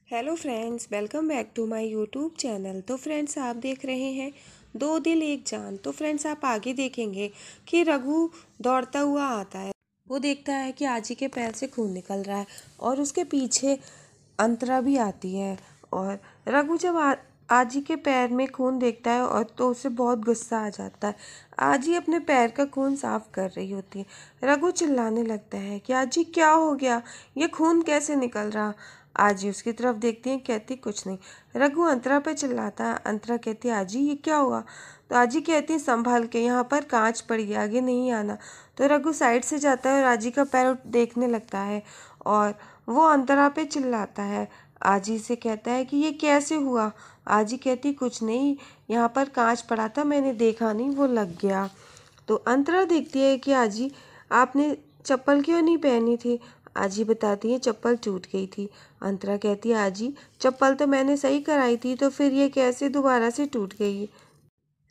Hello friends, welcome back to my YouTube channel. तो friends, आप देख रहे हैं दो दिल एक जान। तो फ्रेंड्स, आप आगे देखेंगे कि रघु दौड़ता हुआ आता है। वो देखता है कि आजी के पैर से खून निकल रहा है और उसके पीछे अंतरा भी आती है। और रघु जब आजी के पैर में खून देखता है और तो उसे बहुत गुस्सा आ जाता है। आजी अपने पैर का खून साफ कर रही होती है। रघु चिल्लाने लगता है कि आजी क्या हो गया, ये खून कैसे निकल रहा। आजी उसकी तरफ देखती है, कहती कुछ नहीं। रघु अंतरा पे चिल्लाता है। अंतरा कहती है आजी ये क्या हुआ। तो आजी कहती है संभाल के, यहाँ पर कांच पड़ी है, आगे नहीं आना। तो रघु साइड से जाता है और आजी का पैर देखने लगता है और वो अंतरा पे चिल्लाता है। आजी से कहता है कि ये कैसे हुआ। आजी कहती कुछ नहीं, यहाँ पर कांच पड़ा था, मैंने देखा नहीं, वो लग गया। तो अंतरा देखती है कि आजी आपने चप्पल क्यों नहीं पहनी थी। आजी बताती है चप्पल टूट गई थी। अंतरा कहती है आजी चप्पल तो मैंने सही कराई थी, तो फिर ये कैसे दोबारा से टूट गई।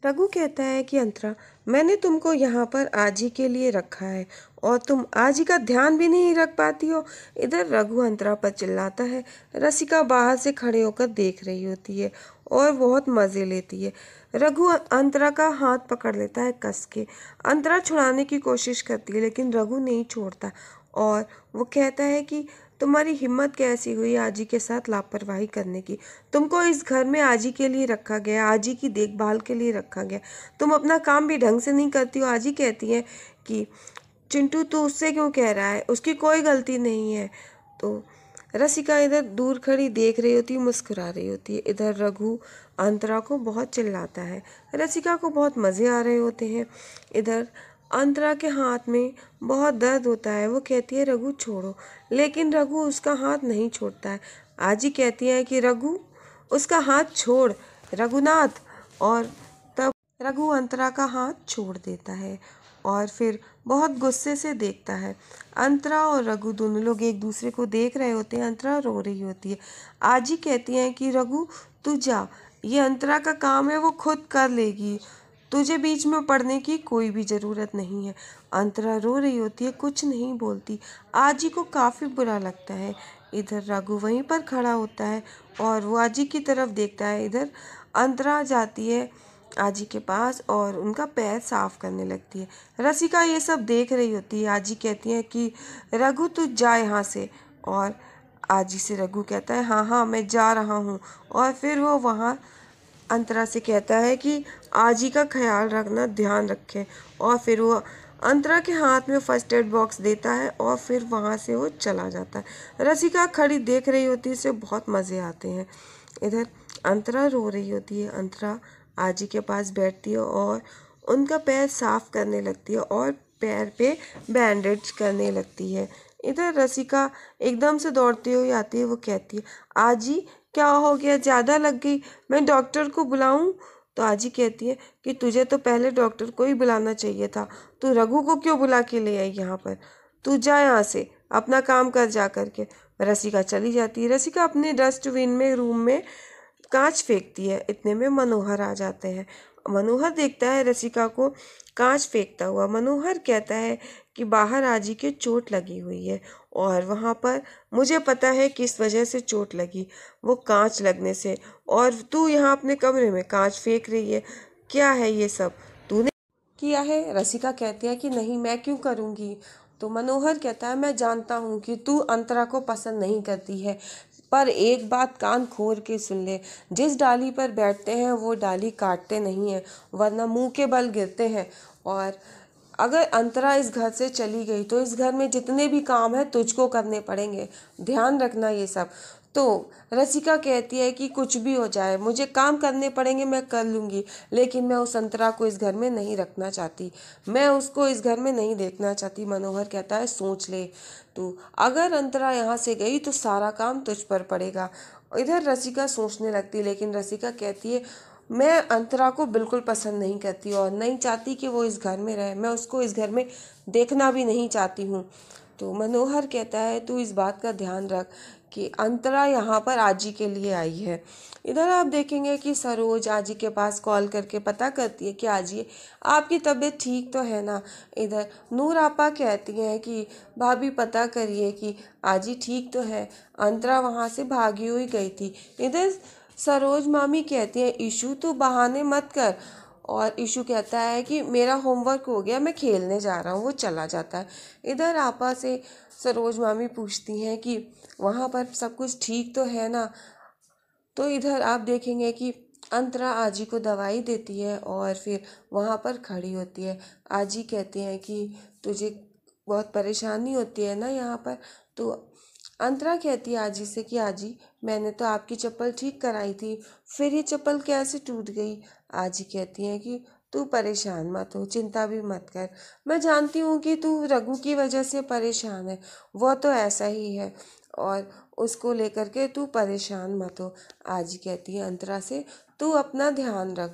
रघु कहता है कि अंतरा, मैंने तुमको यहाँ पर आजी के लिए रखा है और तुम आजी का ध्यान भी नहीं रख पाती हो। इधर रघु अंतरा पर चिल्लाता है। रसिका बाहर से खड़े होकर देख रही होती है और बहुत मजे लेती है। रघु अंतरा का हाथ पकड़ लेता है कस के। अंतरा छुड़ाने की कोशिश करती है लेकिन रघु नहीं छोड़ता और वो कहता है कि तुम्हारी हिम्मत कैसी हुई आजी के साथ लापरवाही करने की। तुमको इस घर में आजी के लिए रखा गया, आजी की देखभाल के लिए रखा गया। तुम अपना काम भी ढंग से नहीं करती हो। आजी कहती है कि चिंटू तू उससे क्यों कह रहा है, उसकी कोई गलती नहीं है। तो रसिका इधर दूर खड़ी देख रही होती है, मुस्कुरा रही होती है। इधर रघु अंतरा को बहुत चिल्लाता है। रसिका को बहुत मज़े आ रहे होते हैं। इधर अंतरा के हाथ में बहुत दर्द होता है। वो कहती है रघु छोड़ो, लेकिन रघु उसका हाथ नहीं छोड़ता है। आजी कहती है कि रघु उसका हाथ छोड़ रघुनाथ। और तब रघु अंतरा का हाथ छोड़ देता है और फिर बहुत गुस्से से देखता है। अंतरा और रघु दोनों लोग एक दूसरे को देख रहे होते हैं। अंतरा रो रही होती है। आजी कहती है कि रघु तू जा, ये अंतरा का काम है, वो खुद कर लेगी, तुझे बीच में पड़ने की कोई भी ज़रूरत नहीं है। अंतरा रो रही होती है, कुछ नहीं बोलती। आजी को काफ़ी बुरा लगता है। इधर रघु वहीं पर खड़ा होता है और वो आजी की तरफ देखता है। इधर अंतरा जाती है आजी के पास और उनका पैर साफ करने लगती है। रसिका ये सब देख रही होती है। आजी कहती है कि रघु तू जा यहाँ से। और आजी से रघु कहता है हाँ हाँ मैं जा रहा हूँ। और फिर वो वहाँ अंतरा से कहता है कि आजी का ख्याल रखना, ध्यान रखे। और फिर वो अंतरा के हाथ में फर्स्ट एड बॉक्स देता है और फिर वहाँ से वो चला जाता है। रसिका खड़ी देख रही होती है, इसे बहुत मज़े आते हैं। इधर अंतरा रो रही होती है। अंतरा आजी के पास बैठती है और उनका पैर साफ करने लगती है और पैर पे बैंडेज करने लगती है। इधर रसिका एकदम से दौड़ती हुई आती है। वो कहती है आजी क्या हो गया, ज़्यादा लग गई, मैं डॉक्टर को बुलाऊं। तो आजी कहती है कि तुझे तो पहले डॉक्टर को ही बुलाना चाहिए था, तू रघु को क्यों बुला के ले आई यहाँ पर। तू जा यहाँ से, अपना काम कर जा करके। रसिका चली जाती है। रसिका अपने डस्टबिन में रूम में कांच फेंकती है। इतने में मनोहर आ जाते हैं। मनोहर देखता है रसिका को कांच फेंकता हुआ। मनोहर कहता है कि बाहर आजी के चोट लगी हुई है और वहाँ पर मुझे पता है किस वजह से चोट लगी, वो कांच लगने से। और तू यहाँ अपने कमरे में कांच फेंक रही है, क्या है ये सब तूने किया है। रसिका कहती है कि नहीं, मैं क्यों करूँगी। तो मनोहर कहता है मैं जानता हूँ कि तू अंतरा को पसंद नहीं करती है, पर एक बात कान खोल के सुन ले, जिस डाली पर बैठते हैं वो डाली काटते नहीं हैं, वरना मुंह के बल गिरते हैं। और अगर अंतरा इस घर से चली गई तो इस घर में जितने भी काम है तुझको करने पड़ेंगे, ध्यान रखना ये सब। तो रसिका कहती है कि कुछ भी हो जाए, मुझे काम करने पड़ेंगे, मैं कर लूँगी, लेकिन मैं उस अंतरा को इस घर में नहीं रखना चाहती, मैं उसको इस घर में नहीं देखना चाहती। मनोहर कहता है सोच ले तू, अगर अंतरा यहाँ से गई तो सारा काम तुझ पर पड़ेगा। इधर रसिका सोचने लगती, लेकिन रसिका कहती है मैं अंतरा को बिल्कुल पसंद नहीं करती और नहीं चाहती कि वो इस घर में रहे, मैं उसको इस घर में देखना भी नहीं चाहती हूँ। तो मनोहर कहता है तू इस बात का ध्यान रख कि अंतरा यहाँ पर आजी के लिए आई है। इधर आप देखेंगे कि सरोज आजी के पास कॉल करके पता करती है कि आजी आपकी तबीयत ठीक तो है ना। इधर नूर आपा कहती हैं कि भाभी पता करिए कि आजी ठीक तो है, अंतरा वहाँ से भागी हुई गई थी। इधर सरोज मामी कहती हैं ईशु तू बहाने मत कर, और ईशु कहता है कि मेरा होमवर्क हो गया, मैं खेलने जा रहा हूँ, वो चला जाता है। इधर आपा से सरोज मामी पूछती हैं कि वहाँ पर सब कुछ ठीक तो है ना। तो इधर आप देखेंगे कि अंतरा आजी को दवाई देती है और फिर वहाँ पर खड़ी होती है। आजी कहती हैं कि तुझे बहुत परेशानी होती है ना यहाँ पर। तो अंतरा कहती है आजी से कि आजी मैंने तो आपकी चप्पल ठीक कराई थी, फिर ये चप्पल कैसे टूट गई। आजी कहती हैं कि तू परेशान मत हो, चिंता भी मत कर, मैं जानती हूँ कि तू रघु की वजह से परेशान है, वो तो ऐसा ही है, और उसको लेकर के तू परेशान मत हो। आजी कहती है अंतरा से तू अपना ध्यान रख।